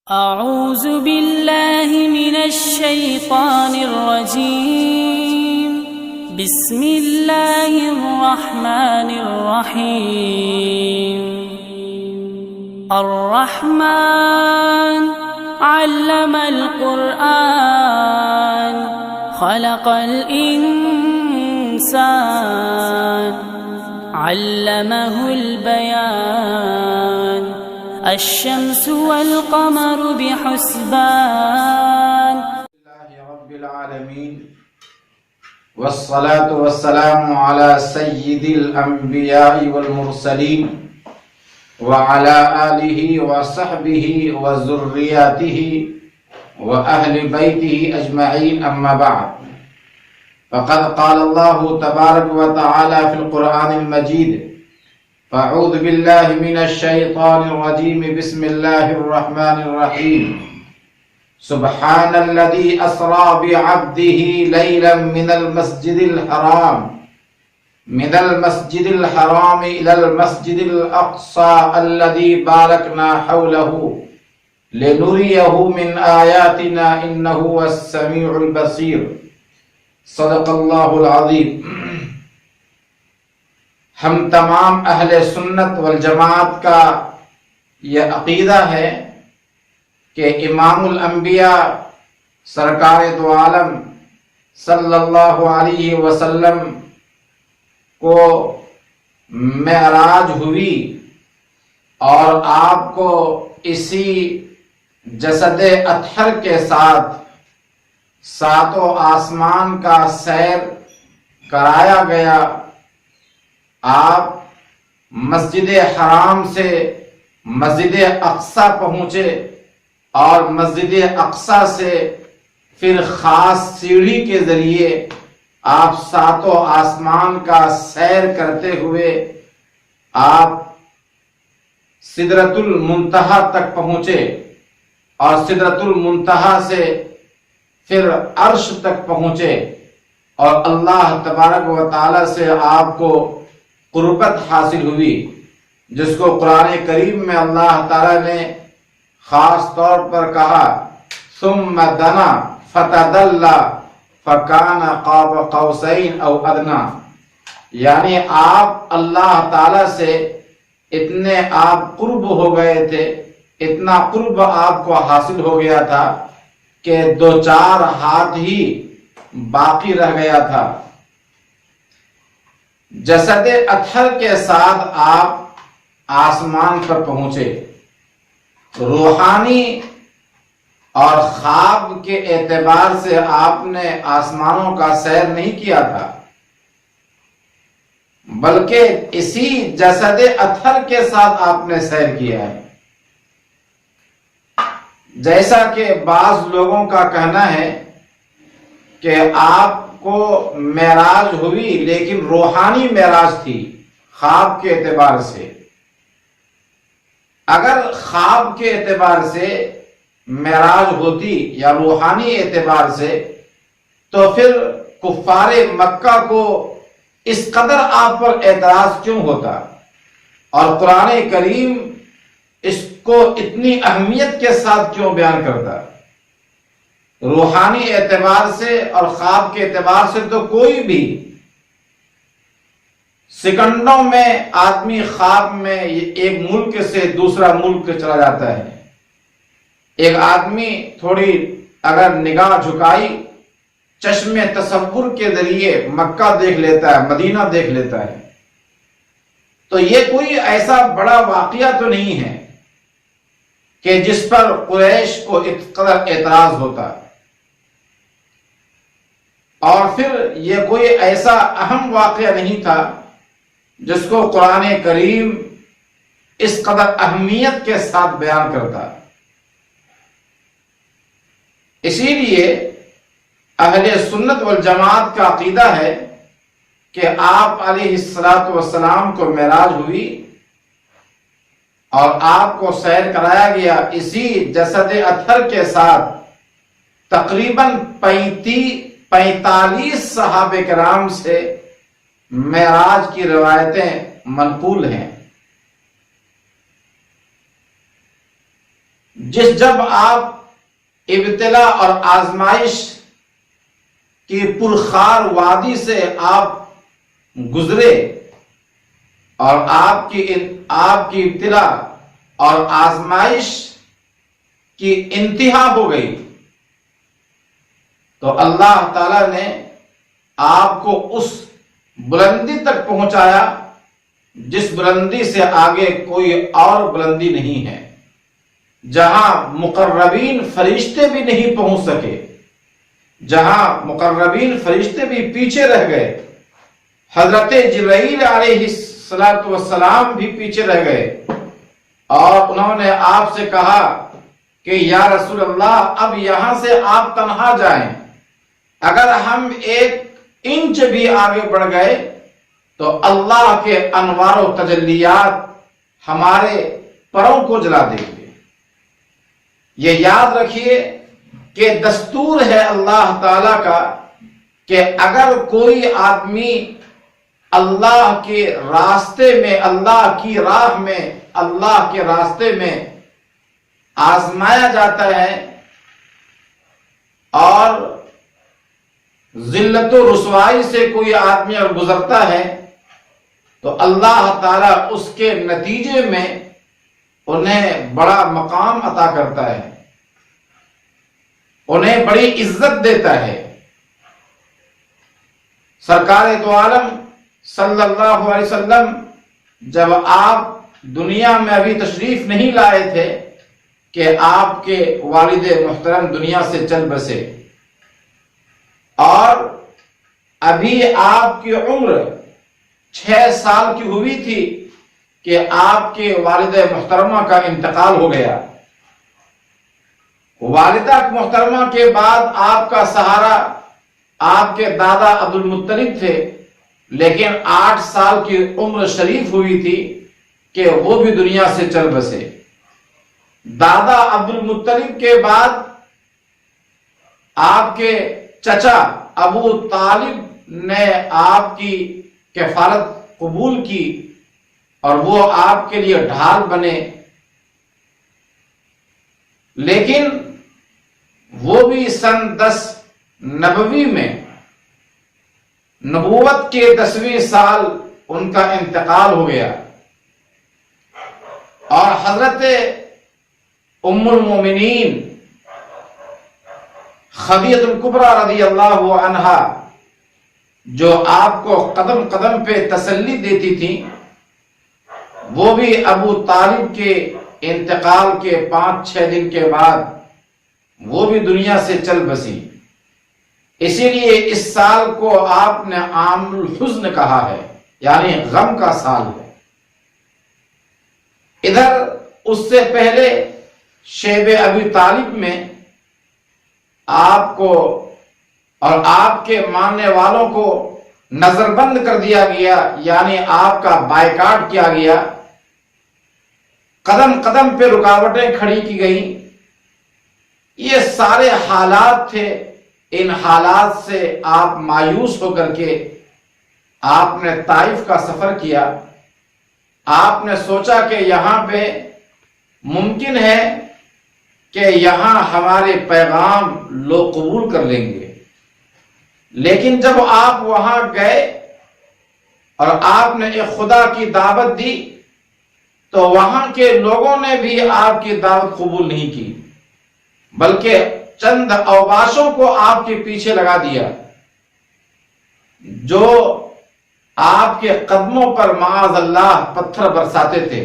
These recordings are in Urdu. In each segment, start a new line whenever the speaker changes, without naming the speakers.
أعوذ بالله من الشيطان الرجيم. بسم الله الرحمن الرحيم. الرحمن علم القرآن خلق الإنسان علمه البيان الشمس والقمر بحسبان.
لله رب العالمين والصلاة والسلام على سيد الأنبياء والمرسلين وعلى آله وصحبه وذرياته وأهل بيته أجمعين، أما بعد، فقد قال الله تبارك وتعالى في القرآن المجيد: فأعوذ بالله من الشيطان الرجيم، بسم الله الرحمن الرحيم. سبحان الذي أسرى بعبده ليلا من المسجد الحرام إلى المسجد الأقصى الذي باركنا حوله لنريه من آياتنا إنه هو السميع البصير. صدق اللہ العظیم. ہم تمام اہل سنت والجماعت کا یہ عقیدہ ہے کہ امام الانبیاء سرکار دو عالم صلی اللہ علیہ وسلم کو معراج ہوئی اور آپ کو اسی جسد اطہر کے ساتھ ساتوں آسمان کا سیر کرایا گیا. آپ مسجد حرام سے مسجد اقصی پہنچے اور مسجد اقصی سے پھر خاص سیڑھی کے ذریعے آپ ساتوں آسمان کا سیر کرتے ہوئے آپ سدرۃ المنتہا تک پہنچے اور سدرۃ المنتہا سے پھر عرش تک پہنچے اور اللہ تبارک و تعالی سے آپ کو قربت حاصل ہوئی، جس کو قرآن کریم میں اللہ تعالی نے خاص طور پر کہا: ثم دنا فتدلى فكان قاب قوسين او ادنى. یعنی آپ اللہ تعالی سے اتنے آپ قرب ہو گئے تھے، اتنا قرب آپ کو حاصل ہو گیا تھا کہ 2-4 ہاتھ ہی باقی رہ گیا تھا. جسد اطہر کے ساتھ آپ آسمان پر پہنچے. روحانی اور خواب کے اعتبار سے آپ نے آسمانوں کا سیر نہیں کیا تھا، بلکہ اسی جسد اطہر کے ساتھ آپ نے سیر کیا ہے. جیسا کہ بعض لوگوں کا کہنا ہے کہ آپ کو معراج ہوئی لیکن روحانی معراج تھی خواب کے اعتبار سے. اگر خواب کے اعتبار سے معراج ہوتی یا روحانی اعتبار سے تو پھر کفار مکہ کو اس قدر آپ پر اعتراض کیوں ہوتا اور قرآن کریم اس کو اتنی اہمیت کے ساتھ کیوں بیان کرتا؟ روحانی اعتبار سے اور خواب کے اعتبار سے تو کوئی بھی سیکنڈوں میں آدمی خواب میں ایک ملک سے دوسرا ملک چلا جاتا ہے. ایک آدمی تھوڑی اگر نگاہ جھکائی چشم تصور کے ذریعے مکہ دیکھ لیتا ہے، مدینہ دیکھ لیتا ہے. تو یہ کوئی ایسا بڑا واقعہ تو نہیں ہے کہ جس پر قریش کو اس قدر اعتراض ہوتا. اور پھر یہ کوئی ایسا اہم واقعہ نہیں تھا جس کو قرآن کریم اس قدر اہمیت کے ساتھ بیان کرتا. اسی لیے اہل سنت والجماعت کا عقیدہ ہے کہ آپ علیہ الصلاۃ والسلام کو معراج ہوئی اور آپ کو سیر کرایا گیا اسی جسد اطہر کے ساتھ. تقریباً 45 صحابہ کرام سے معراج کی روایتیں منقول ہیں. جب آپ ابتلا اور آزمائش کی پرخار وادی سے آپ گزرے اور آپ کی ابتلا اور آزمائش کی انتہا ہو گئی تو اللہ تعالی نے آپ کو اس بلندی تک پہنچایا جس بلندی سے آگے کوئی اور بلندی نہیں ہے، جہاں مقربین فرشتے بھی نہیں پہنچ سکے، جہاں مقربین فرشتے بھی پیچھے رہ گئے، حضرت جبرائیل علیہ السلام بھی پیچھے رہ گئے، اور انہوں نے آپ سے کہا کہ یا رسول اللہ اب یہاں سے آپ تنہا جائیں، اگر ہم 1 انچ بھی آگے بڑھ گئے تو اللہ کے انوار و تجلیات ہمارے پروں کو جلا دیں گے۔ یہ یاد رکھیے کہ دستور ہے اللہ تعالی کا کہ اگر کوئی آدمی اللہ کے راستے میں، اللہ کی راہ میں، اللہ کے راستے میں آزمایا جاتا ہے اور ذلت و رسوائی سے کوئی آدمی اور گزرتا ہے تو اللہ تعالیٰ اس کے نتیجے میں انہیں بڑا مقام عطا کرتا ہے، انہیں بڑی عزت دیتا ہے۔ سرکار دو عالم صلی اللہ علیہ وسلم جب آپ دنیا میں ابھی تشریف نہیں لائے تھے کہ آپ کے والد محترم دنیا سے چل بسے، اور ابھی آپ کی عمر 6 سال کی ہوئی تھی کہ آپ کے والد محترمہ کا انتقال ہو گیا۔ والدہ محترمہ کے بعد آپ کا سہارا آپ کے دادا عبد المطلب تھے، لیکن 8 سال کی عمر شریف ہوئی تھی کہ وہ بھی دنیا سے چل بسے۔ دادا عبد المطلب کے بعد آپ کے چچا ابو طالب نے آپ کی کفالت قبول کی اور وہ آپ کے لیے ڈھال بنے، لیکن وہ بھی سن 10 نبوی میں نبوت کے 10ویں سال ان کا انتقال ہو گیا، اور حضرت ام المومنین خدیجہ الکبریٰ رضی اللہ عنہا جو آپ کو قدم قدم پہ تسلی دیتی تھی، وہ بھی ابو طالب کے انتقال کے 5-6 دن کے بعد وہ بھی دنیا سے چل بسی۔ اسی لیے اس سال کو آپ نے عام الحزن کہا ہے، یعنی غم کا سال ہے۔ ادھر اس سے پہلے شیب ابی طالب میں آپ کو اور آپ کے ماننے والوں کو نظر بند کر دیا گیا، یعنی آپ کا بائیکاٹ کیا گیا، قدم قدم پہ رکاوٹیں کھڑی کی گئیں۔ یہ سارے حالات تھے، ان حالات سے آپ مایوس ہو کر کے آپ نے طائف کا سفر کیا۔ آپ نے سوچا کہ یہاں پہ ممکن ہے کہ یہاں ہمارے پیغام لوگ قبول کر لیں گے، لیکن جب آپ وہاں گئے اور آپ نے ایک خدا کی دعوت دی تو وہاں کے لوگوں نے بھی آپ کی دعوت قبول نہیں کی، بلکہ چند اوباشوں کو آپ کے پیچھے لگا دیا جو آپ کے قدموں پر معاذ اللہ پتھر برساتے تھے،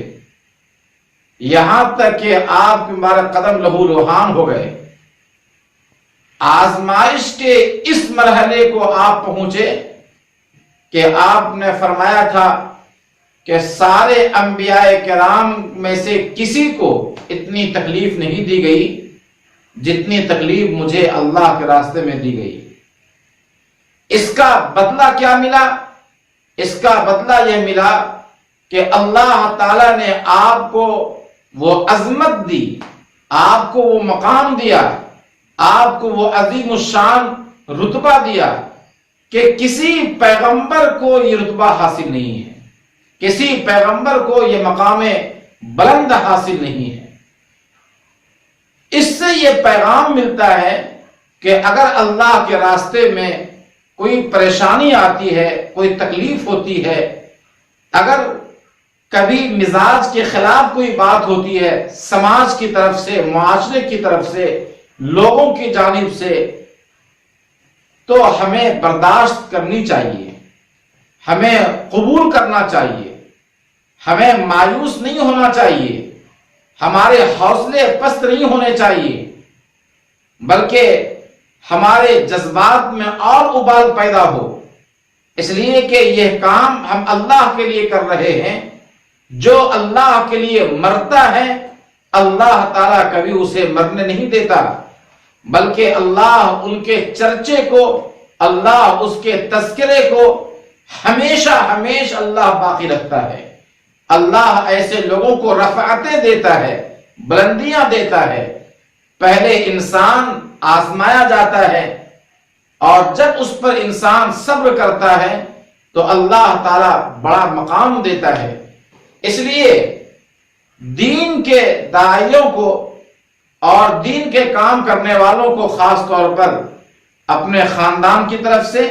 یہاں تک کہ آپ کے مبارک قدم لہو لوہان ہو گئے۔ آزمائش کے اس مرحلے کو آپ پہنچے کہ آپ نے فرمایا تھا کہ سارے انبیاء کرام میں سے کسی کو اتنی تکلیف نہیں دی گئی جتنی تکلیف مجھے اللہ کے راستے میں دی گئی۔ اس کا بدلہ کیا ملا؟ اس کا بدلہ یہ ملا کہ اللہ تعالی نے آپ کو وہ عظمت دی، آپ کو وہ مقام دیا، آپ کو وہ عظیم الشان رتبہ دیا کہ کسی پیغمبر کو یہ رتبہ حاصل نہیں ہے، کسی پیغمبر کو یہ مقام بلند حاصل نہیں ہے۔ یہ پیغام ملتا ہے کہ اگر اللہ کے راستے میں کوئی پریشانی آتی ہے، کوئی تکلیف ہوتی ہے، اگر کبھی مزاج کے خلاف کوئی بات ہوتی ہے، سماج کی طرف سے، معاشرے کی طرف سے، لوگوں کی جانب سے، تو ہمیں برداشت کرنی چاہیے، ہمیں قبول کرنا چاہیے، ہمیں مایوس نہیں ہونا چاہیے، ہمارے حوصلے پست نہیں ہونے چاہیے، بلکہ ہمارے جذبات میں اور ابال پیدا ہو، اس لیے کہ یہ کام ہم اللہ کے لیے کر رہے ہیں۔ جو اللہ کے لیے مرتا ہے اللہ تعالیٰ کبھی اسے مرنے نہیں دیتا، بلکہ اللہ ان کے چرچے کو، اللہ اس کے تذکرے کو ہمیشہ ہمیشہ اللہ باقی رکھتا ہے۔ اللہ ایسے لوگوں کو رفعتیں دیتا ہے، بلندیاں دیتا ہے۔ پہلے انسان آزمایا جاتا ہے اور جب اس پر انسان صبر کرتا ہے تو اللہ تعالیٰ بڑا مقام دیتا ہے۔ اس لیے دین کے داعیوں کو اور دین کے کام کرنے والوں کو خاص طور پر اپنے خاندان کی طرف سے،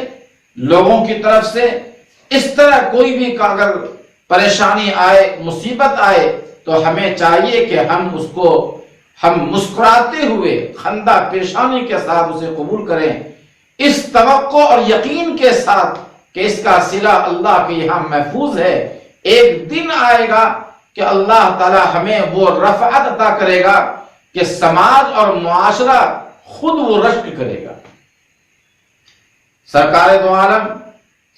لوگوں کی طرف سے اس طرح کوئی بھی اگر پریشانی آئے، مصیبت آئے تو ہمیں چاہیے کہ ہم مسکراتے ہوئے خندہ پیشانی کے ساتھ اسے قبول کریں، اس توقع اور یقین کے ساتھ کہ اس کا صلہ اللہ کے یہاں محفوظ ہے۔ ایک دن آئے گا کہ اللہ تعالی ہمیں وہ رفعت عطا کرے گا کہ سماج اور معاشرہ خود وہ رشک کرے گا۔ سرکار دو عالم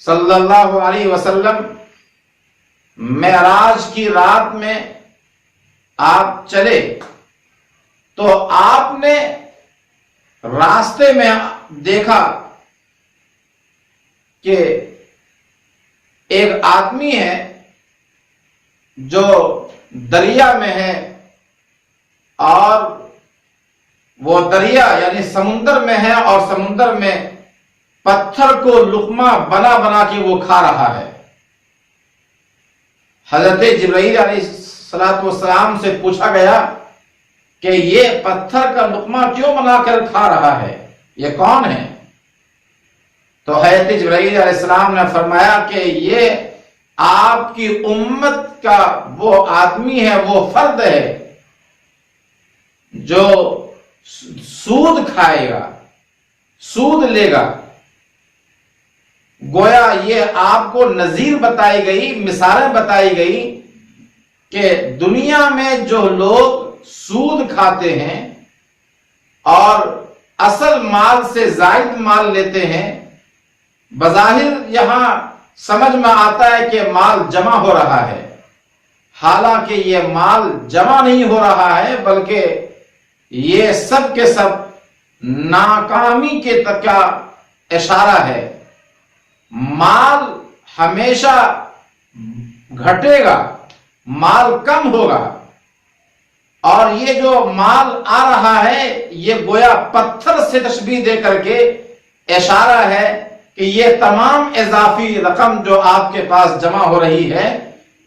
صلی اللہ علیہ وسلم معراج کی رات میں آپ چلے تو آپ نے راستے میں دیکھا کہ ایک آدمی ہے جو دریا میں ہے، اور وہ دریا یعنی سمندر میں ہے اور سمندر میں پتھر کو لقمہ بنا بنا کے وہ کھا رہا ہے۔ حضرت جبرائیل علیہ السلام سے پوچھا گیا کہ یہ پتھر کا لقمہ کیوں بنا کر کھا رہا ہے، یہ کون ہے؟ تو حضرت جبرائیل علیہ السلام نے فرمایا کہ یہ آپ کی امت کا وہ آدمی ہے، وہ فرد ہے جو سود کھائے گا، سود لے گا۔ گویا یہ آپ کو نظیر بتائی گئی، مثالیں بتائی گئی کہ دنیا میں جو لوگ سود کھاتے ہیں اور اصل مال سے زائد مال لیتے ہیں، بظاہر یہاں سمجھ میں آتا ہے کہ مال جمع ہو رہا ہے، حالانکہ یہ مال جمع نہیں ہو رہا ہے، بلکہ یہ سب کے سب ناکامی کے تک کا اشارہ ہے۔ مال ہمیشہ گھٹے گا، مال کم ہوگا، اور یہ جو مال آ رہا ہے یہ گویا پتھر سے تشبیہ دے کر کے اشارہ ہے کہ یہ تمام اضافی رقم جو آپ کے پاس جمع ہو رہی ہے،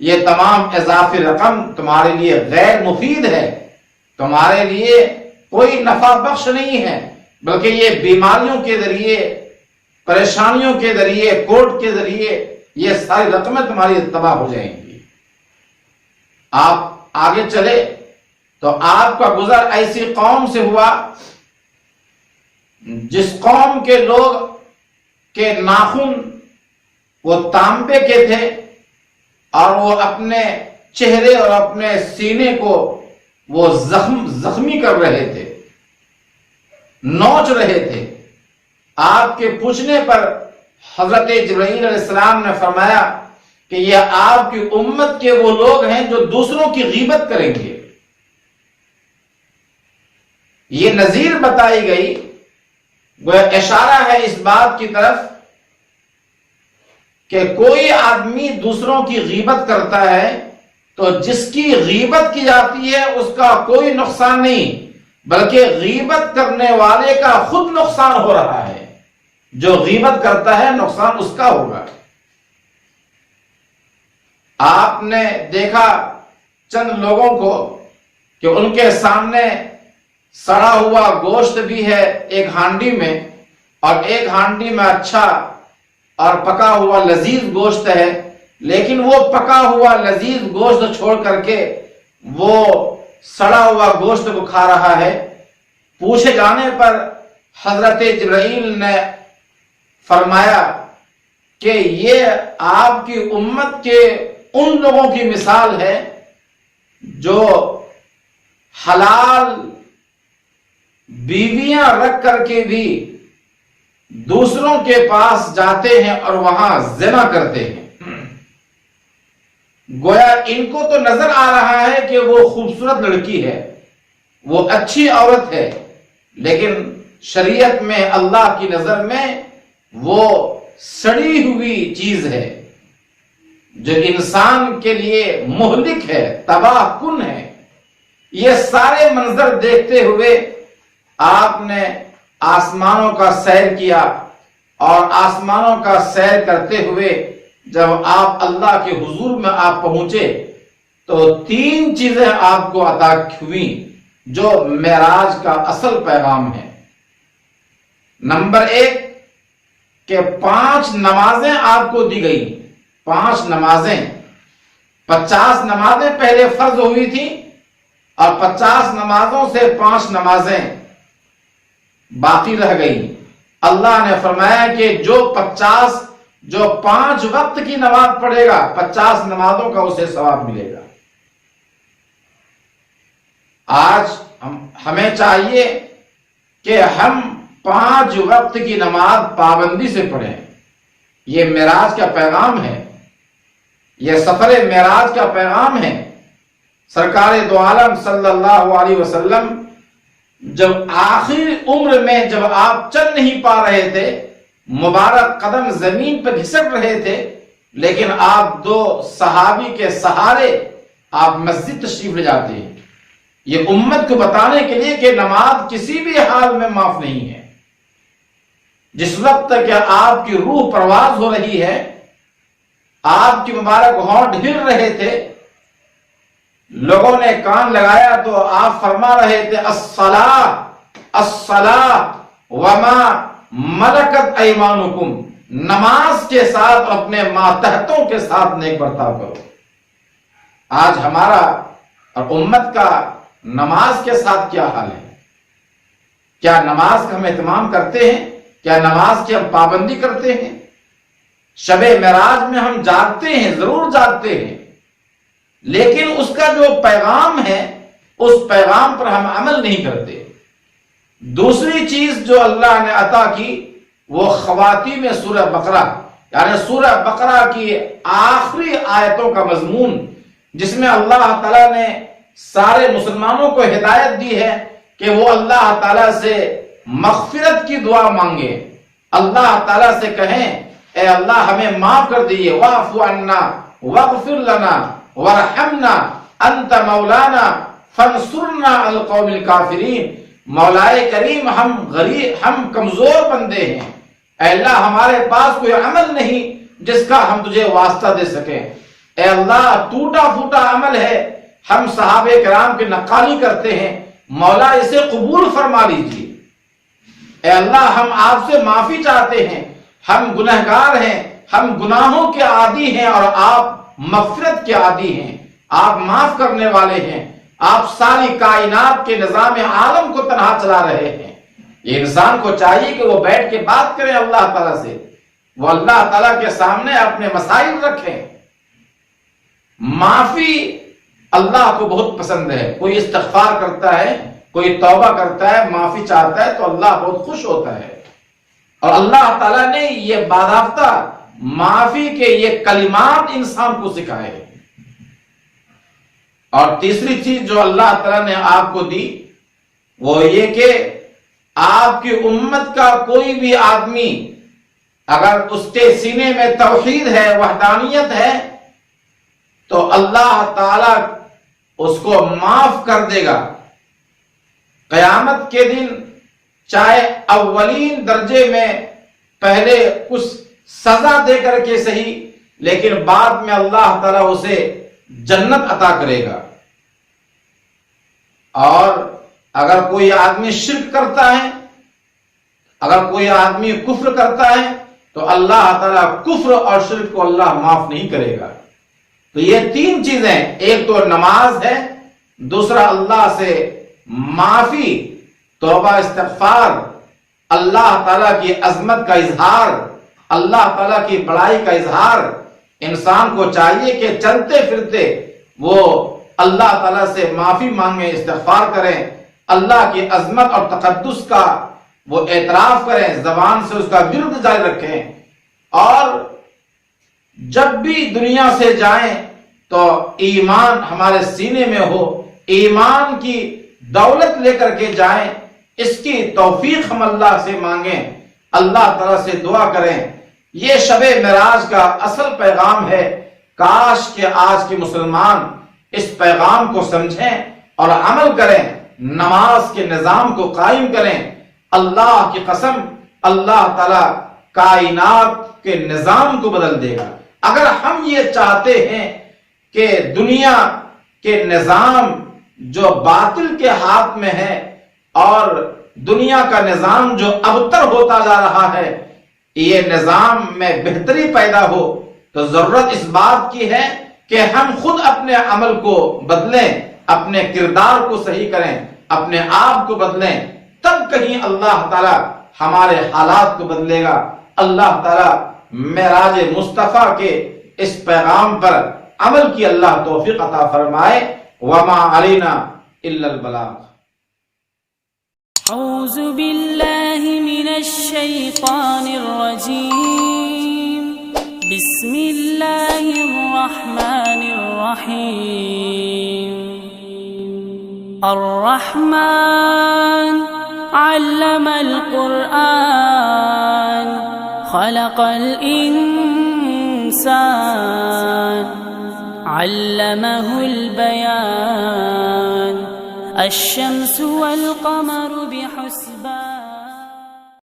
یہ تمام اضافی رقم تمہارے لیے غیر مفید ہے، تمہارے لیے کوئی نفع بخش نہیں ہے، بلکہ یہ بیماریوں کے ذریعے، پریشانیوں کے ذریعے، کوٹ کے ذریعے یہ ساری رقمیں تمہاری تباہ ہو جائیں گی۔ آپ آگے چلے تو آپ کا گزر ایسی قوم سے ہوا جس قوم کے لوگ کے ناخن وہ تانبے کے تھے اور وہ اپنے چہرے اور اپنے سینے کو وہ زخمی کر رہے تھے، نوچ رہے تھے۔ آپ کے پوچھنے پر حضرت جبرائیل علیہ السلام نے فرمایا کہ یہ آپ کی امت کے وہ لوگ ہیں جو دوسروں کی غیبت کریں گے۔ یہ نذیر بتائی گئی، وہ اشارہ ہے اس بات کی طرف کہ کوئی آدمی دوسروں کی غیبت کرتا ہے تو جس کی غیبت کی جاتی ہے اس کا کوئی نقصان نہیں، بلکہ غیبت کرنے والے کا خود نقصان ہو رہا ہے۔ جو غیبت کرتا ہے نقصان اس کا ہوگا۔ آپ نے دیکھا چند لوگوں کو کہ ان کے سامنے سڑا ہوا گوشت بھی ہے ایک ہانڈی میں، اور ایک ہانڈی میں اچھا اور پکا ہوا لذیذ گوشت ہے، لیکن وہ پکا ہوا لذیذ گوشت چھوڑ کر کے وہ سڑا ہوا گوشت کو کھا رہا ہے۔ پوچھے جانے پر حضرت جبرائیل نے فرمایا کہ یہ آپ کی امت کے ان لوگوں کی مثال ہے جو حلال بیویاں رکھ کر کے بھی دوسروں کے پاس جاتے ہیں اور وہاں زنا کرتے ہیں۔ گویا ان کو تو نظر آ رہا ہے کہ وہ خوبصورت لڑکی ہے، وہ اچھی عورت ہے، لیکن شریعت میں اللہ کی نظر میں وہ سڑی ہوئی چیز ہے جو انسان کے لیے مہلک ہے، تباہ کن ہے۔ یہ سارے منظر دیکھتے ہوئے آپ نے آسمانوں کا سیر کیا، اور آسمانوں کا سیر کرتے ہوئے جب آپ اللہ کے حضور میں آپ پہنچے تو 3 چیزیں آپ کو عطا ہوئیں جو معراج کا اصل پیغام ہے۔ نمبر 1 کہ 5 نمازیں آپ کو دی گئی، 5 نمازیں، 50 نمازیں پہلے فرض ہوئی تھیں، اور 50 نمازوں سے 5 نمازیں باقی رہ گئی۔ اللہ نے فرمایا کہ جو 5 وقت کی نماز پڑھے گا، 50 نمازوں کا اسے ثواب ملے گا۔ آج ہمیں چاہیے کہ ہم 5 وقت کی نماز پابندی سے پڑھیں۔ یہ معراج کا پیغام ہے، یہ سفر معراج کا پیغام ہے۔ سرکار دو عالم صلی اللہ علیہ وسلم جب آخری عمر میں جب آپ چل نہیں پا رہے تھے، مبارک قدم زمین پر گھسٹ رہے تھے، لیکن آپ 2 صحابی کے سہارے آپ مسجد تشریف لے جاتے ہیں، یہ امت کو بتانے کے لیے کہ نماز کسی بھی حال میں معاف نہیں ہے۔ جس وقت تک کہ آپ کی روح پرواز ہو رہی ہے، آپ کی مبارک ہونٹ ہل رہے تھے، لوگوں نے کان لگایا تو آپ فرما رہے تھے الصلاۃ الصلاۃ وما ملکت ایمانکم، نماز کے ساتھ اپنے ماتحتوں کے ساتھ نیک برتاؤ کرو۔ آج ہمارا اور امت کا نماز کے ساتھ کیا حال ہے؟ کیا نماز کا ہم اہتمام کرتے ہیں؟ کیا نماز کی ہم پابندی کرتے ہیں؟ شب معراج میں ہم جاگتے ہیں، ضرور جاگتے ہیں، لیکن اس کا جو پیغام ہے اس پیغام پر ہم عمل نہیں کرتے۔ دوسری چیز جو اللہ نے عطا کی وہ خواتین میں سورہ بقرہ، یعنی سورہ بقرہ کی آخری آیتوں کا مضمون، جس میں اللہ تعالیٰ نے سارے مسلمانوں کو ہدایت دی ہے کہ وہ اللہ تعالیٰ سے مغفرت کی دعا مانگے، اللہ تعالیٰ سے کہیں اے اللہ ہمیں معاف کر دیجیے، واعف عنا واغفر لنا وارحمنا انت مولانا فانصرنا علی القوم الکافرین۔ مولائے کریم ہم غریب، ہم کمزور بندے ہیں، اے اللہ ہمارے پاس کوئی عمل نہیں جس کا ہم تجھے واسطہ دے سکیں، اے اللہ ٹوٹا پھوٹا عمل ہے، ہم صحابہ کرام کی نقالی کرتے ہیں، مولا اسے قبول فرما لیجیے، اے اللہ ہم آپ سے معافی چاہتے ہیں، ہم گنہگار ہیں، ہم گناہوں کے عادی ہیں اور آپ مغفرت کے عادی ہیں، آپ معاف کرنے والے ہیں، آپ ساری کائنات کے نظام عالم کو تنہا چلا رہے ہیں۔ یہ انسان کو چاہیے کہ وہ بیٹھ کے بات کرے اللہ تعالیٰ سے، وہ اللہ تعالیٰ کے سامنے اپنے مسائل رکھیں۔ معافی اللہ کو بہت پسند ہے، کوئی استغفار کرتا ہے، کوئی توبہ کرتا ہے، معافی چاہتا ہے تو اللہ بہت خوش ہوتا ہے، اور اللہ تعالیٰ نے یہ باضابطہ معافی کے یہ کلمات انسان کو سکھائے ہیں۔ اور تیسری چیز جو اللہ تعالیٰ نے آپ کو دی وہ یہ کہ آپ کی امت کا کوئی بھی آدمی اگر اس کے سینے میں توحید ہے، وحدانیت ہے، تو اللہ تعالیٰ اس کو معاف کر دے گا۔ قیامت کے دن چاہے اولین درجے میں پہلے کچھ سزا دے کر کے صحیح، لیکن بعد میں اللہ تعالیٰ اسے جنت عطا کرے گا۔ اور اگر کوئی آدمی شرک کرتا ہے، اگر کوئی آدمی کفر کرتا ہے تو اللہ تعالیٰ کفر اور شرک کو اللہ معاف نہیں کرے گا۔ تو یہ تین چیزیں، ایک تو نماز ہے، دوسرا اللہ سے معافی، توبہ استغفار، اللہ تعالیٰ کی عظمت کا اظہار، اللہ تعالیٰ کی بڑائی کا اظہار۔ انسان کو چاہیے کہ چلتے پھرتے وہ اللہ تعالیٰ سے معافی مانگیں، استغفار کریں، اللہ کی عظمت اور تقدس کا وہ اعتراف کریں، زبان سے اس کا ورد جاری رکھیں، اور جب بھی دنیا سے جائیں تو ایمان ہمارے سینے میں ہو، ایمان کی دولت لے کر کے جائیں، اس کی توفیق ہم اللہ سے مانگیں، اللہ تعالیٰ سے دعا کریں۔ یہ شب معراج کا اصل پیغام ہے۔ کاش کہ آج کے مسلمان اس پیغام کو سمجھیں اور عمل کریں، نماز کے نظام کو قائم کریں۔ اللہ کی قسم، اللہ تعالیٰ کائنات کے نظام کو بدل دے گا۔ اگر ہم یہ چاہتے ہیں کہ دنیا کے نظام جو باطل کے ہاتھ میں ہے اور دنیا کا نظام جو ابتر ہوتا جا رہا ہے، یہ نظام میں بہتری پیدا ہو، تو ضرورت اس بات کی ہے کہ ہم خود اپنے عمل کو بدلیں، اپنے کردار کو صحیح کریں، اپنے آپ کو بدلیں، تب کہیں اللہ تعالیٰ ہمارے حالات کو بدلے گا۔ اللہ تعالیٰ معراج مصطفیٰ کے اس پیغام پر عمل کی اللہ توفیق عطا فرمائے۔ وما علینا الا البلاغ۔
اعوذ باللہ من الشیطان الرجیم، بسم اللہ الرحمن الرحیم۔ الرحمن علم القرآن، خلق الانسان، علمہ البیان، الشمس والقمر بحسبان۔